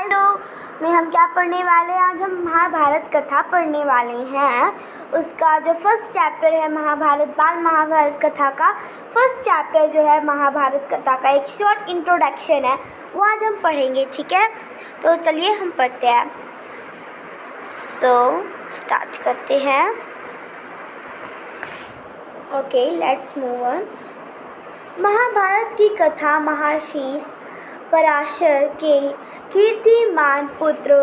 Hello में हम क्या पढ़ने वाले हैं। आज हम महाभारत कथा पढ़ने वाले हैं। उसका जो फर्स्ट चैप्टर है महाभारत बाल महाभारत कथा का फर्स्ट चैप्टर जो है महाभारत कथा का एक शॉर्ट इंट्रोडक्शन है, वो आज हम पढ़ेंगे। ठीक है, तो चलिए हम पढ़ते हैं। स्टार्ट करते हैं। Okay, let's move on. Mahabharata की कथा महर्षि पराशर के कीर्तिमान पुत्र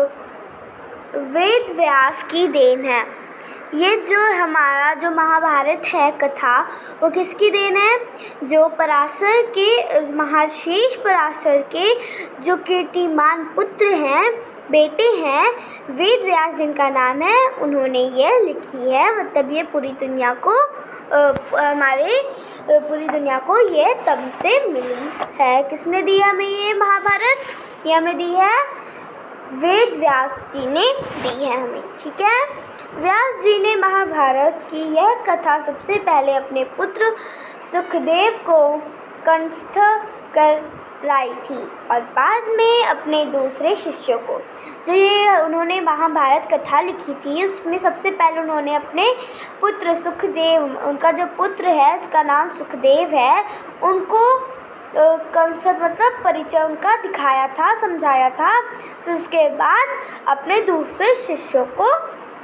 वेद व्यास की देन है। ये जो हमारा जो महाभारत है कथा, वो किसकी देन है? जो पराशर के महर्षि पराशर के जो कीर्तिमान पुत्र हैं, बेटे हैं, वेद व्यास जिनका नाम है, उन्होंने ये लिखी है। मतलब ये पूरी दुनिया को पूरी दुनिया को ये तब से मिली है। किसने दी हमें ये महाभारत? ये हमें दी है वेद व्यास जी ने दी है हमें। ठीक है, व्यास जी ने महाभारत की यह कथा सबसे पहले अपने पुत्र सुखदेव को कंठस्थ कराई थी और बाद में अपने दूसरे शिष्यों को। जो ये उन्होंने महाभारत कथा लिखी थी, उसमें सबसे पहले उन्होंने अपने पुत्र सुखदेव, उनका जो पुत्र है उसका नाम सुखदेव है, उनको कंसर्ट मतलब परिचय उनका दिखाया था, समझाया था। फिर उसके बाद अपने दूसरे शिष्यों को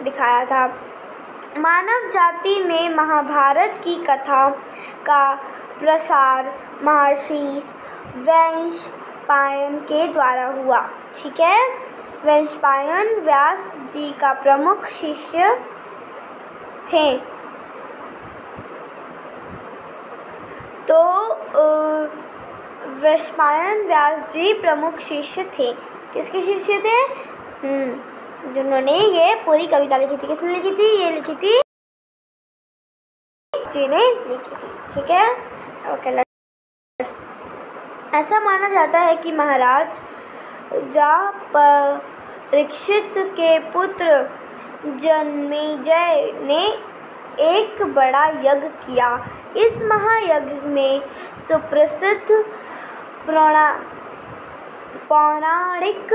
दिखाया था। मानव जाति में महाभारत की कथा का प्रसार महर्षि वैशंपायन के द्वारा हुआ। ठीक है, वैशंपायन व्यास जी का प्रमुख शिष्य थे। तो वैशंपायन व्यास जी प्रमुख शिष्य थे। किसके शिष्य थे? जिन्होंने ये पूरी कविता लिखी थी। किसने लिखी थी? ये लिखी थी जी ने लिखी थी। ठीक है, ओके। ऐसा माना जाता है कि महाराज परीक्षित के पुत्र जन्मेजय ने एक बड़ा यज्ञ किया। इस महायज्ञ में सुप्रसिद्ध पौराणिक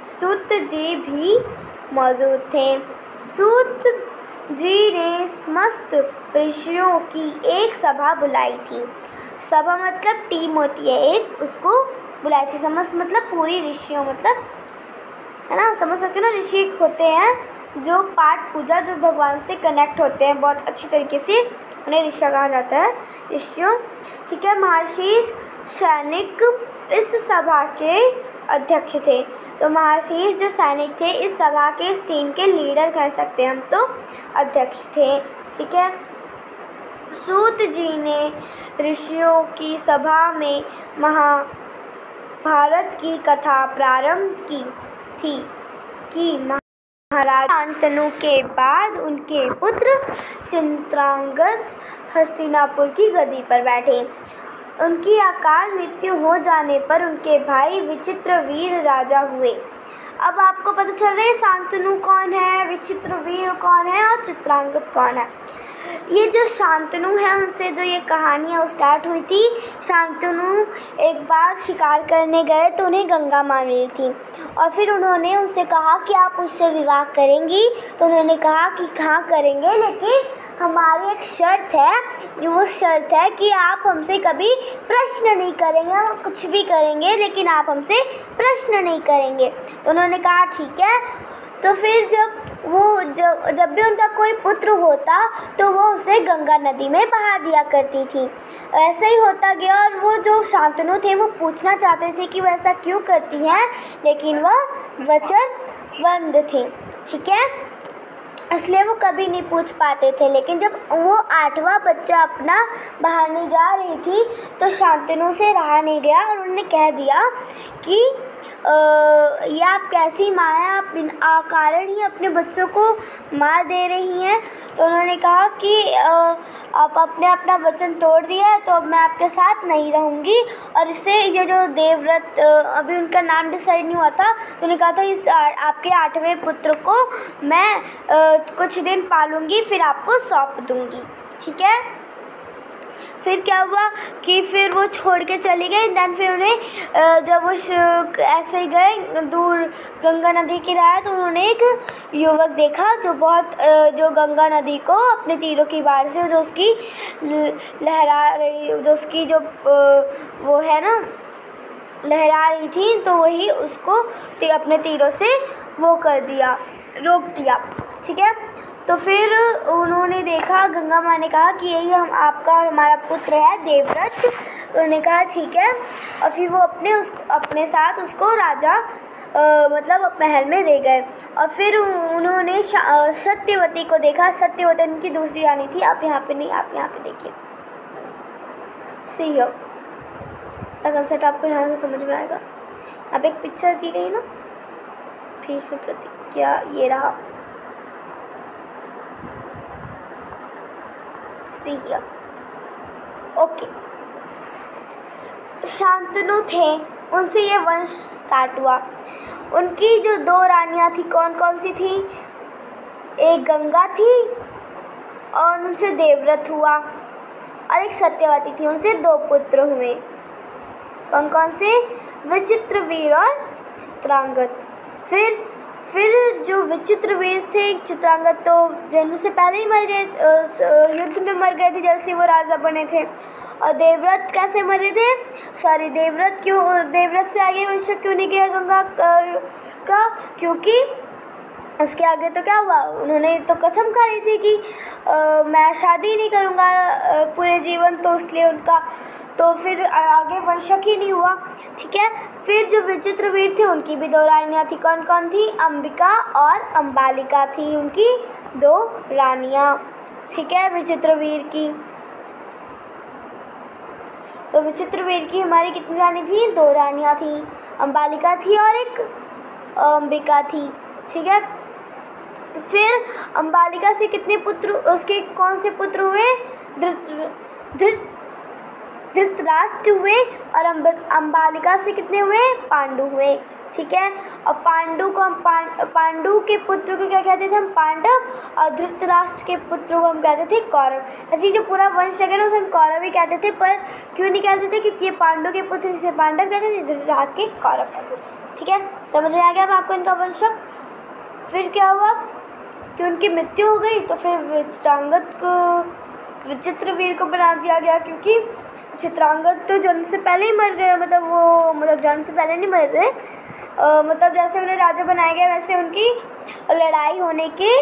सूत जी भी मौजूद थे। सूत जी ने समस्त ऋषियों की एक सभा बुलाई थी। सभा मतलब टीम होती है एक, उसको बुलाई थी। समस्त मतलब पूरी ऋषियों, मतलब है ना, समझ सकते हो ना। ऋषि होते हैं जो पाठ पूजा, जो भगवान से कनेक्ट होते हैं बहुत अच्छी तरीके से, उन्हें ऋषि कहा जाता है, ऋषियों। ठीक है, महर्षि सैनिक इस सभा के अध्यक्ष थे। तो महर्षि जो सैनिक थे इस सभा के, इस टीम के लीडर कह सकते हैं हम, तो अध्यक्ष थे। ठीक है, सूत जी ने ऋषियों की सभा में महाभारत की कथा प्रारंभ की थी कि महाराज शांतनु के बाद उनके पुत्र चित्रांगद हस्तिनापुर की गद्दी पर बैठे। उनकी अकाल मृत्यु हो जाने पर उनके भाई विचित्रवीर राजा हुए। अब आपको पता चल रहा है शांतनु कौन है, विचित्रवीर कौन है और चित्रांगद कौन है। ये जो शांतनु है, उनसे जो ये कहानी है वो स्टार्ट हुई थी। शांतनु एक बार शिकार करने गए तो उन्हें गंगा माँ मिली थी और फिर उन्होंने उनसे कहा कि आप उससे विवाह करेंगी। तो उन्होंने कहा कि हाँ करेंगे, लेकिन हमारी एक शर्त है। वो शर्त है कि आप हमसे कभी प्रश्न नहीं करेंगे, हम कुछ भी करेंगे लेकिन आप हमसे प्रश्न नहीं करेंगे। तो उन्होंने कहा ठीक है। तो फिर जब भी उनका कोई पुत्र होता तो वो उसे गंगा नदी में बहा दिया करती थी। ऐसे ही होता गया और वो जो शांतनु थे वो पूछना चाहते थे कि वो ऐसा क्यों करती हैं, लेकिन वह वचनबद्ध थे। ठीक है, इसलिए वो कभी नहीं पूछ पाते थे। लेकिन जब वो 8वां बच्चा अपना बहाने जा रही थी तो शांतनु से रहा नहीं गया और उन्होंने कह दिया कि ये आप कैसी माँ हैं, आप बिना कारण ही अपने बच्चों को मार दे रही हैं। तो उन्होंने कहा कि आप आपने अपना वचन तोड़ दिया है तो अब मैं आपके साथ नहीं रहूँगी। और इससे ये जो देवव्रत, अभी उनका नाम डिसाइड नहीं हुआ था, तो उन्होंने कहा था इस आपके 8वें पुत्र को मैं कुछ दिन पालूँगी फिर आपको सौंप दूँगी। ठीक है, फिर क्या हुआ कि फिर वो छोड़ के चली गई। दैन फिर उन्हें जब वो ऐसे ही गए दूर गंगा नदी किनारे, तो उन्होंने एक युवक देखा जो गंगा नदी को अपने तीरों की बाढ़ से जो उसकी लहरा रही, जो उसकी जो वो है ना लहरा रही थी, तो वही उसको अपने तीरों से वो कर दिया, रोक दिया। ठीक है, तो फिर उन्होंने देखा, गंगा माँ ने कहा कि यही आपका और हमारा पुत्र है देवव्रत। तो उन्होंने कहा ठीक है, और फिर वो अपने साथ उसको राजा मतलब महल में ले गए। और फिर उन्होंने सत्यवती को देखा। सत्यवती उनकी दूसरी रानी थी। आप यहाँ पे नहीं, आप यहाँ पे देखिए, सी हो कंसेप्ट आपको यहाँ से समझ में आएगा। अब एक पिक्चर दी गई ना, फिर इसमें प्रतिज्ञा, ये रहा, सी हो। ओके, शांतनु थे, उनसे ये वंश स्टार्ट हुआ। उनकी जो 2 रानियाँ थी, कौन कौन सी थी? एक गंगा थी और उनसे देवव्रत हुआ, और एक सत्यवती थी, उनसे 2 पुत्र हुए। कौन कौन से? विचित्रवीर और चित्रांगद। फिर जो विचित्रवीर थे, चित्रांगद तो जन्म से पहले ही मर गए, युद्ध में मर गए थे जैसे वो राजा बने थे। और देवव्रत कैसे मरे थे? सॉरी, देवव्रत से आगे वंश क्यों नहीं गया गंगा का? क्योंकि उसके आगे तो क्या हुआ, उन्होंने तो कसम खाई थी कि मैं शादी नहीं करूँगा पूरे जीवन, तो इसलिए उनका तो फिर आगे वंशक ही नहीं हुआ। ठीक है, फिर जो विचित्रवीर थे उनकी भी 2 रानियाँ थी। कौन कौन थी? अंबिका और अंबालिका थी उनकी 2 रानियाँ। ठीक है, विचित्रवीर की, तो विचित्रवीर की हमारी कितनी रानी थी? 2 रानियाँ थी, अंबालिका थी और एक अंबिका थी। ठीक है, फिर अंबालिका से कितने पुत्र, उसके कौन से पुत्र हुए? धृतराष्ट्र हुए। और अंबालिका से कितने हुए? पांडु हुए। ठीक है, और पांडु के पुत्र को क्या कहते थे हम? पांडव। और धृतराष्ट्र के पुत्र को हम कहते थे कौरव। ऐसे जो पूरा वंश है ना, उसे हम कौरव ही कहते थे। पर क्यों नहीं कहते थे? क्योंकि ये पांडु के पुत्र जिसे पांडव कहते थे, धृतराष्ट्र के कौरव कहते थे। ठीक है, समझ में आ गया आपको इनका वंशक? फिर क्या हुआ कि उनकी मृत्यु हो गई, तो फिर चित्रांगद को विचित्रवीर को बना दिया गया, क्योंकि चित्रांगद तो जन्म से पहले ही मर गए। मतलब जन्म से पहले नहीं मरे थे, मतलब जैसे उन्हें राजा बनाया गया वैसे उनकी लड़ाई होने की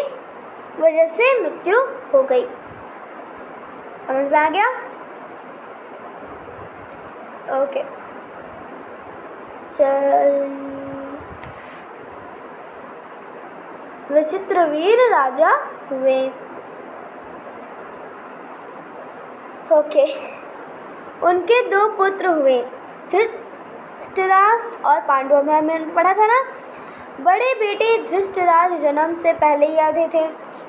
वजह से मृत्यु हो गई। समझ में आ गया? ओके, चल, विचित्रवीर राजा हुए। ओके, उनके 2 पुत्र हुए, धृतराष्ट्र और पांडु। हमने पढ़ा था ना, बड़े बेटे धृतराष्ट्र जन्म से पहले ही आधे थे,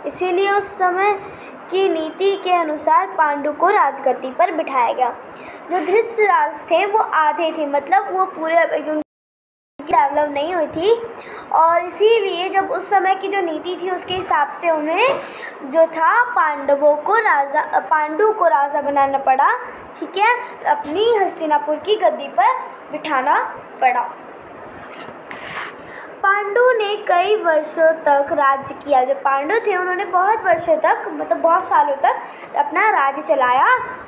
इसीलिए उस समय की नीति के अनुसार पांडु को राजगद्दी पर बिठाया गया। जो धृतराष्ट्र थे वो आधे थे, मतलब वो पूरे डेवलप नहीं हुई थी, और इसीलिए जब उस समय की जो नीति थी उसके हिसाब से उन्हें जो था पांडु को राजा बनाना पड़ा। ठीक है, अपनी हस्तिनापुर की गद्दी पर बिठाना पड़ा। पांडु ने कई वर्षों तक राज्य किया। जो पांडु थे उन्होंने बहुत वर्षों तक, मतलब बहुत सालों तक अपना राज्य चलाया।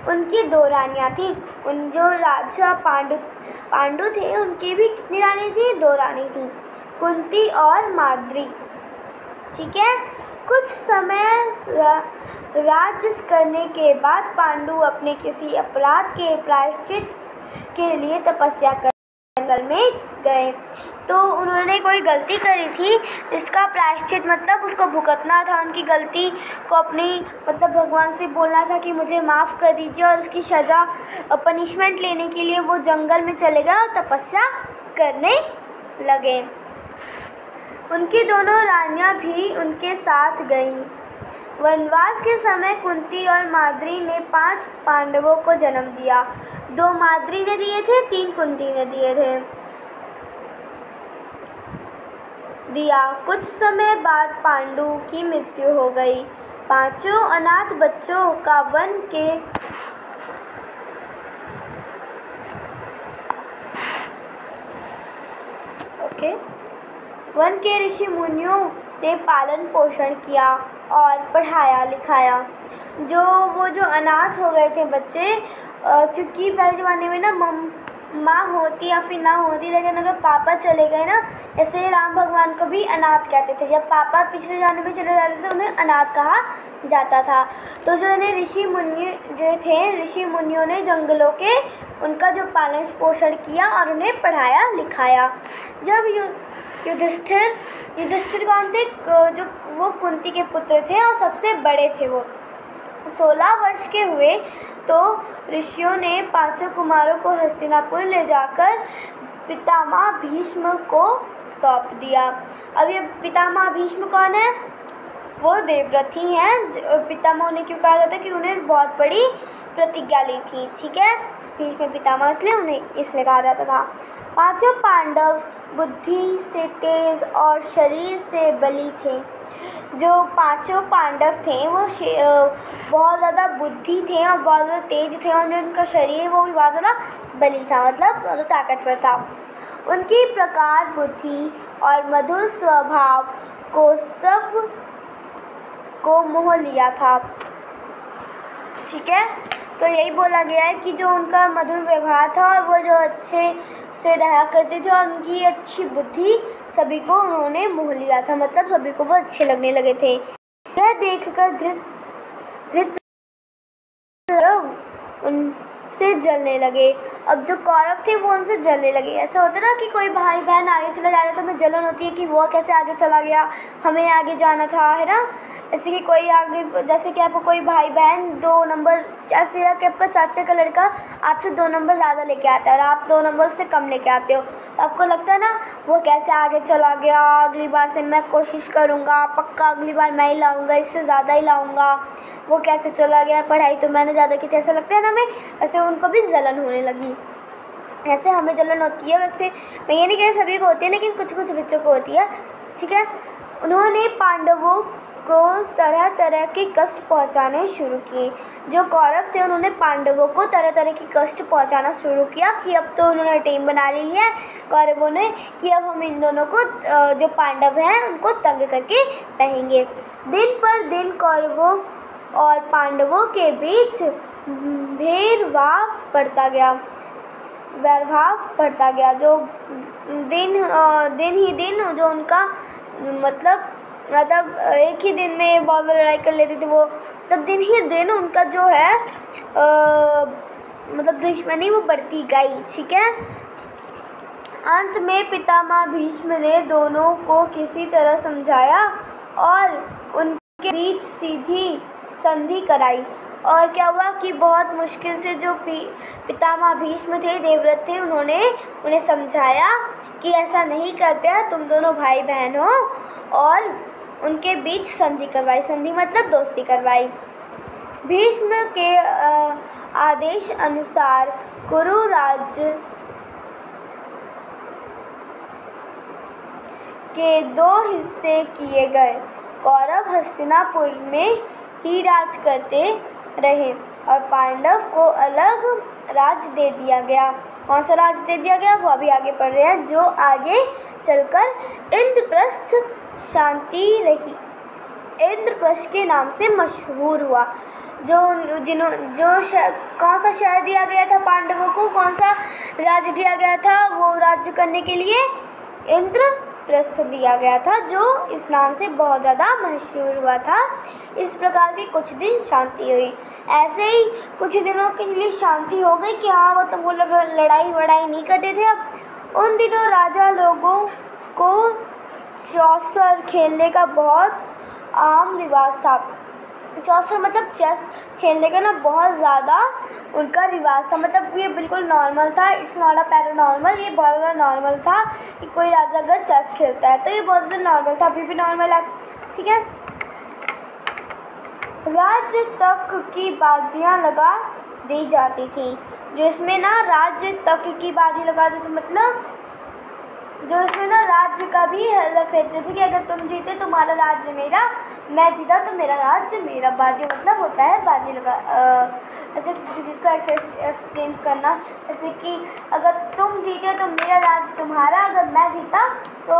उनकी 2 रानियाँ थी। उन जो राजा पांडु थे उनकी भी कितनी रानी थी? 2 रानी थी, कुंती और माद्री। ठीक है, कुछ समय राज्य करने के बाद पांडु अपने किसी अपराध के प्रायश्चित के लिए तपस्या कर जंगल में गए। तो उन्होंने कोई गलती करी थी, इसका प्रायश्चित मतलब उसको भुगतना था, उनकी गलती को अपनी मतलब भगवान से बोलना था कि मुझे माफ़ कर दीजिए, और उसकी सज़ा पनिशमेंट लेने के लिए वो जंगल में चले गए और तपस्या करने लगे। उनकी दोनों रानियां भी उनके साथ गईं। वनवास के समय कुंती और माद्री ने 5 पांडवों को जन्म दिया। 2 माद्री ने दिए थे, 3 कुंती ने दिया। कुछ समय बाद पांडु की मृत्यु हो गई। 5 अनाथ बच्चों का वन के ओके। वन के ऋषि मुनियों ने पालन पोषण किया और पढ़ाया लिखाया। वो जो अनाथ हो गए थे बच्चे, क्योंकि पहले ज़माने में ना माँ होती या फिर ना होती, लेकिन अगर पापा चले गए ना, जैसे राम भगवान को भी अनाथ कहते थे। जब पापा पिछले जमाने में चले जाते थे उन्हें अनाथ कहा जाता था। तो जो इन्हें ऋषि मुनियों ने जंगलों के उनका जो पालन पोषण किया और उन्हें पढ़ाया लिखाया। जब युधिष्ठिर कौन थे? जो वो कुंती के पुत्र थे और सबसे बड़े थे। वो 16 वर्ष के हुए तो ऋषियों ने 5 कुमारों को हस्तिनापुर ले जाकर पितामह भीष्म को सौंप दिया। अब ये पितामह भीष्म कौन है? वो देवव्रती हैं। पितामह उन्हें क्यों कहा जाता है? कि उन्हें बहुत बड़ी प्रतिज्ञा ली थी। ठीक है, भीष्म पितामह इसलिए उन्हें इसलिए कहा जाता था। 5 पांडव बुद्धि से तेज और शरीर से बली थे। जो 5 पांडव थे वो बहुत ज़्यादा बुद्धि थे और बहुत ज़्यादा तेज थे, और जो उनका शरीर वो भी बहुत ज़्यादा बली था, मतलब ज़्यादा ताकतवर था। उनकी प्रकार बुद्धि और मधुर स्वभाव को सब को मोह लिया था। ठीक है, तो यही बोला गया है कि जो उनका मधुर व्यवहार था और वो जो अच्छे से रहा करते थे और उनकी अच्छी बुद्धि, सभी को उन्होंने मोह लिया था, मतलब सभी को वो अच्छे लगने लगे थे। यह देखकर धृतराष्ट्र उनसे जलने लगे। अब जो कौरव थे वो उनसे जलने लगे। ऐसा होता है ना कि कोई भाई बहन आगे चला जाता है तो हमें जलन होती है कि वो कैसे आगे चला गया, हमें आगे जाना था, है ना। जैसे कि कोई आगे, जैसे कि आपको कोई भाई बहन 2 नंबर, जैसे कि आपका चाचा का लड़का आपसे 2 नंबर ज़्यादा लेके आता है और आप 2 नंबर से कम लेके आते हो, तो आपको लगता है ना वो कैसे आगे चला गया, अगली बार से मैं कोशिश करूँगा, पक्का अगली बार मैं ही लाऊँगा, इससे ज़्यादा ही लाऊँगा, वो कैसे चला गया, पढ़ाई तो मैंने ज़्यादा की थी, ऐसा लगता है ना हमें। वैसे उनको भी जलन होने लगी। ऐसे हमें जलन होती है, वैसे मैं ये नहीं कह सभी को होती है, लेकिन कुछ कुछ बच्चों को होती है। ठीक है, उन्होंने पांडवों को तरह तरह के कष्ट पहुंचाने शुरू किए। जो कौरव थे उन्होंने पांडवों को तरह तरह के कष्ट पहुंचाना शुरू किया कि अब तो उन्होंने टीम बना ली है कौरवों ने कि अब हम इन दोनों को, जो पांडव हैं उनको तंग करके रहेंगे। दिन पर दिन कौरवों और पांडवों के बीच वैरभाव बढ़ता गया। जो दिन ही दिन जो उनका मतलब एक ही दिन में बहुत बड़ी लड़ाई कर लेते थे वो, तब दिन ही दिन उनका जो है मतलब दुश्मनी वो बढ़ती गई। ठीक है, अंत में पितामह भीष्म ने दोनों को किसी तरह समझाया और उनके बीच सीधी संधि कराई। और क्या हुआ कि बहुत मुश्किल से जो पितामह भीष्म थे, देवव्रत थे, उन्होंने उन्हें समझाया कि ऐसा नहीं करते हैं, तुम दोनों भाई बहन हो, और उनके बीच संधि करवाई। संधि मतलब दोस्ती करवाई। भीष्म के आदेश अनुसार कुरु राज्य के 2 हिस्से किए गए। कौरव हस्तिनापुर में ही राज करते रहे और पांडव को अलग राज्य दे दिया गया। कौन सा राज्य दे दिया गया वो अभी आगे पढ़ रहे हैं, जो आगे चलकर इंद्रप्रस्थ शांति रही, इंद्रप्रस्थ के नाम से मशहूर हुआ। कौन सा शहर दिया गया था पांडवों को, कौन सा राज्य दिया गया था वो राज्य करने के लिए? इंद्रप्रस्थ दिया गया था, जो इस नाम से बहुत ज़्यादा मशहूर हुआ था। इस प्रकार की कुछ दिन शांति हुई। ऐसे ही कुछ दिनों के लिए शांति हो गई कि हाँ मतलब वो लड़ाई वड़ाई नहीं करते थे। अब उन दिनों राजा लोगों को चौसर खेलने का बहुत आम रिवाज था। चौसर मतलब चेस खेलने का ना बहुत ज़्यादा उनका रिवाज था, मतलब ये बिल्कुल नॉर्मल था। इट्स नॉट अ पैरानॉर्मल, ये बहुत ज़्यादा नॉर्मल था कि कोई राजा अगर चेस खेलता है तो ये बहुत ज़्यादा नॉर्मल था, अभी भी नॉर्मल है। ठीक है, राज्य तक की बाजियां लगा दी जाती थी। जो इसमें ना राज्य तक की बाजी लगा दी थी, मतलब जो इसमें ना राज्य का भी रख देते थे कि अगर तुम जीते तुम्हारा राज्य मेरा, मैं जीता तो मेरा राज्य मेरा। बाजी मतलब होता है बाजी लगा, ऐसे किसी चीज़ का एक्सचेंज करना। जैसे कि अगर तुम जीते तो मेरा राज्य तुम्हारा, अगर मैं जीता तो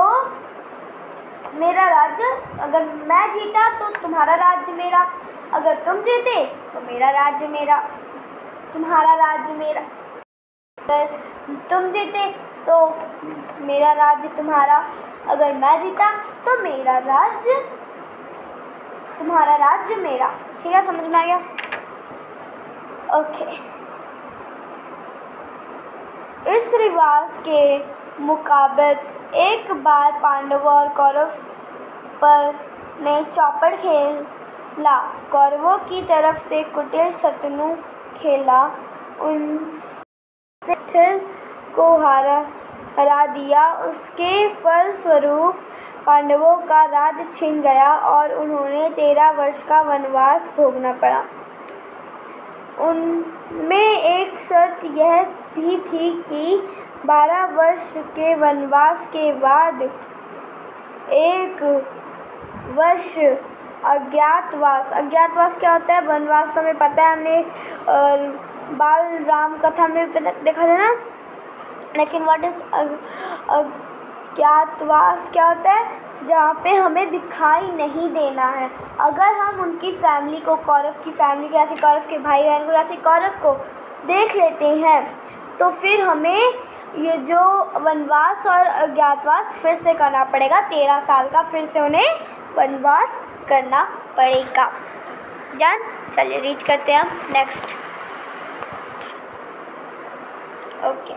मेरा राज्य, अगर मैं जीता तो तुम्हारा राज्य मेरा, अगर तुम जीते तो मेरा राज्य मेरा, तुम्हारा राज्य मेरा। अगर तुम जीते तो मेरा राज्य तुम्हारा, अगर मैं जीता तो मेरा राज्य तुम्हारा राज्य मेरा। ठीक है, समझ में आ गया? ओके। इस रिवाज के मुताबिक एक बार पांडवों और कौरव पर ने चौपड़ खेला। कौरवों की तरफ से कुटिल शतनु खेला, उन स्थिर को हरा दिया। उसके फलस्वरूप पांडवों का राज्य छिन गया और उन्होंने 13 वर्ष का वनवास भोगना पड़ा। उनमें एक शर्त यह भी थी कि 12 वर्ष के वनवास के बाद 1 वर्ष अज्ञातवास। अज्ञातवास क्या होता है? वनवास तो हमें पता है, हमने बाल राम कथा में देखा था ना। लेकिन व्हाट इज अज्ञातवास क्या होता है? जहाँ पे हमें दिखाई नहीं देना है। अगर हम उनकी फैमिली को, कौरव की फैमिली को या फिर कौरव के भाई बहन को या फिर कौरव को देख लेते हैं तो फिर हमें ये जो वनवास और अज्ञातवास फिर से करना पड़ेगा। 13 साल का फिर से उन्हें वनवास करना पड़ेगा। डन? चलिए रीड करते हैं हम नेक्स्ट। ओके,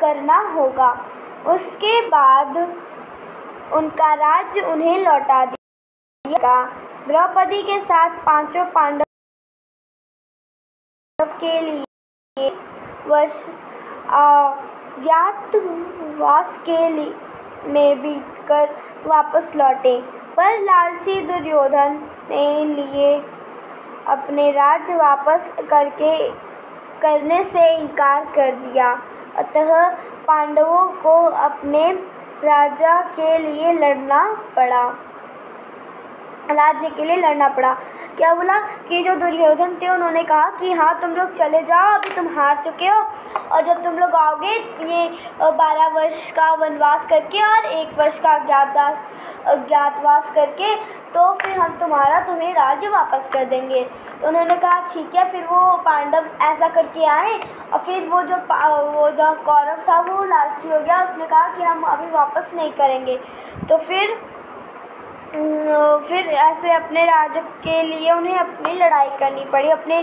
करना होगा। उसके बाद उनका राज्य उन्हें लौटा दिया। द्रौपदी के साथ 5 पांडव के लिए वर्ष अज्ञातवास के लिए में बीतकर वापस लौटे, पर लालची दुर्योधन ने लिए अपने राज्य वापस करने से इनकार कर दिया। अतः पांडवों को अपने राज्य के लिए लड़ना पड़ा। क्या बोला कि जो दुर्योधन थे उन्होंने कहा कि हाँ तुम लोग चले जाओ, अभी तुम हार चुके हो, और जब तुम लोग आओगे ये 12 वर्ष का वनवास करके और 1 वर्ष का अज्ञातवास करके, तो फिर हम तुम्हें राज्य वापस कर देंगे। तो उन्होंने कहा ठीक है। फिर वो पांडव ऐसा करके आए और फिर वो जो कौरव था वो लालची हो गया। उसने कहा कि हम अभी वापस नहीं करेंगे। तो फिर ऐसे अपने राज्य के लिए उन्हें अपनी लड़ाई करनी पड़ी। अपने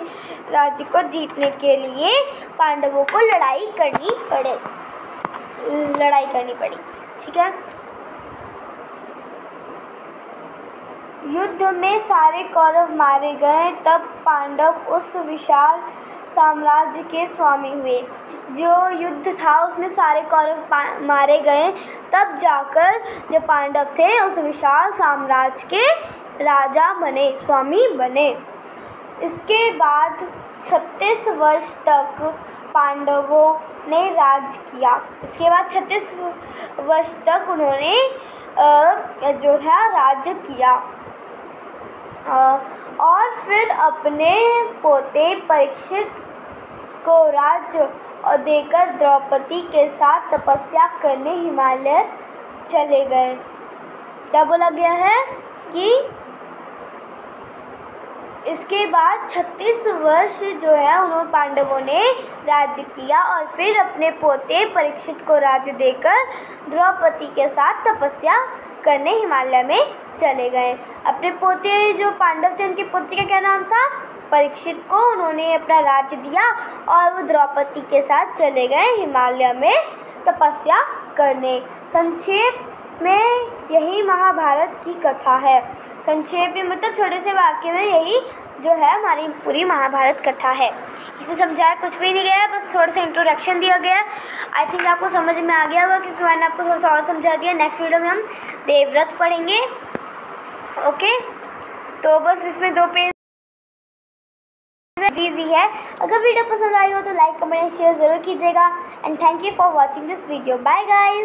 राज्य को जीतने के लिए पांडवों को लड़ाई करनी पड़ी। ठीक है। युद्ध में सारे कौरव मारे गए। तब पांडव उस विशाल साम्राज्य के स्वामी हुए। जो युद्ध था उसमें सारे कौरव मारे गए, तब जाकर जो पांडव थे उस विशाल साम्राज्य के राजा बने, स्वामी बने। इसके बाद 36 वर्ष तक पांडवों ने राज किया। इसके बाद 36 वर्ष तक उन्होंने जो था राज्य किया। और फिर अपने पोते परीक्षित को राज्य देकर द्रौपदी के साथ तपस्या करने हिमालय चले गए। क्या बोला गया है कि इसके बाद 36 वर्ष जो है उन्होंने पांडवों ने राज्य किया और फिर अपने पोते परीक्षित को राज्य देकर द्रौपदी के साथ तपस्या करने हिमालय में चले गए। अपने पोते जो पांडव थे उनके पोते का क्या नाम था? परीक्षित को उन्होंने अपना राज्य दिया और वो द्रौपदी के साथ चले गए हिमालय में तपस्या करने। संक्षेप में यही महाभारत की कथा है। संक्षेप में मतलब छोटे से वाक्य में यही जो है हमारी पूरी महाभारत कथा है। इसमें समझाया कुछ भी नहीं गया है, बस थोड़ा सा इंट्रोडक्शन दिया गया है। आई थिंक आपको समझ में आ गया होगा क्योंकि मैंने आपको थोड़ा सा और समझा दिया। नेक्स्ट वीडियो में हम देवव्रत पढ़ेंगे। ओके, तो बस इसमें 2 पेज इजी है। अगर वीडियो पसंद आई हो तो लाइक कमेंट शेयर ज़रूर कीजिएगा। And thank you for watching this video. Bye guys.